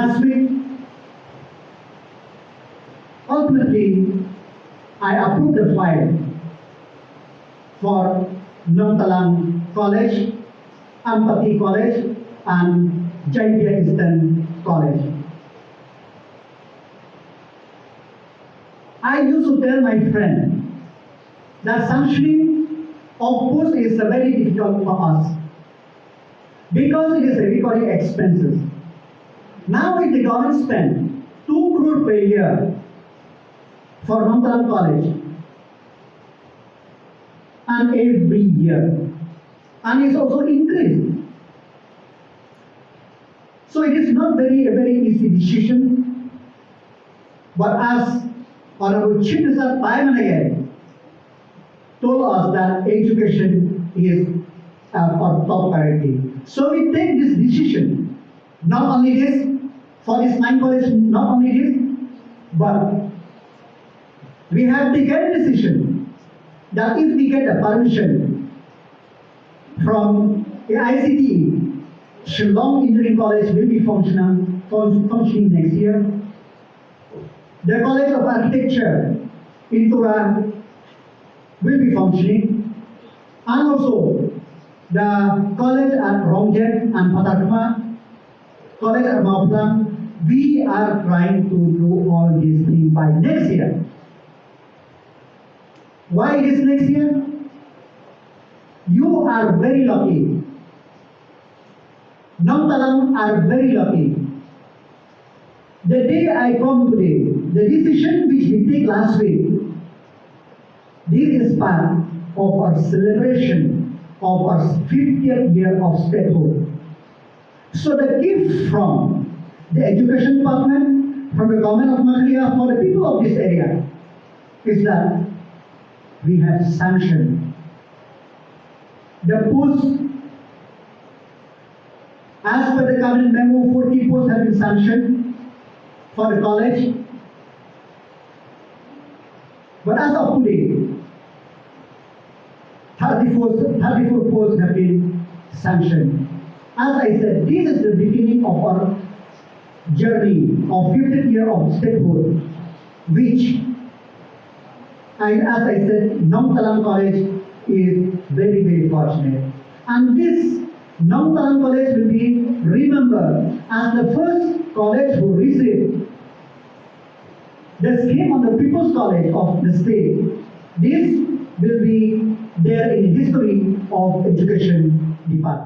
last week, ultimately, I approved the file for Nongtalang College, Ampati College, and Jaipur Eastern College. I used to tell my friend that sanctioning of post is very difficult for us because it is a recurring expenses. Now if the government spend 2 crore per year for Nongtalang College and every year, and it's also increased. So it is not a very easy decision, but as Honorable Chief Minister time and again told us that education is our top priority. So we take this decision, not only this, for this 9 colleges, not only this, but we have taken decision that if we get a permission from the ICT, Shillong Engineering College will be functioning next year. The College of Architecture in Tura will be functioning, and also the College at Rongjet and Patakma, College at Mauplang. We are trying to do all these things by next year. Why it is next year? You are very lucky. Nongtalang are very lucky. The day I come today, the decision which we take last week, this is part of our celebration of our 50th year of statehood. So the gift from the education department, from the government of Malaysia, for the people of this area, is that we have sanctioned the posts. As per the cabinet memo, 40 posts have been sanctioned for the college. But as of today, 34 posts have been sanctioned. As I said, this is the beginning of our journey of 50th year of statehood, which, as I said, Nongtalang College is very fortunate. And this Nongtalang College will be remembered as the first college who received the scheme of the People's College of the state. This will be there in the history of education department.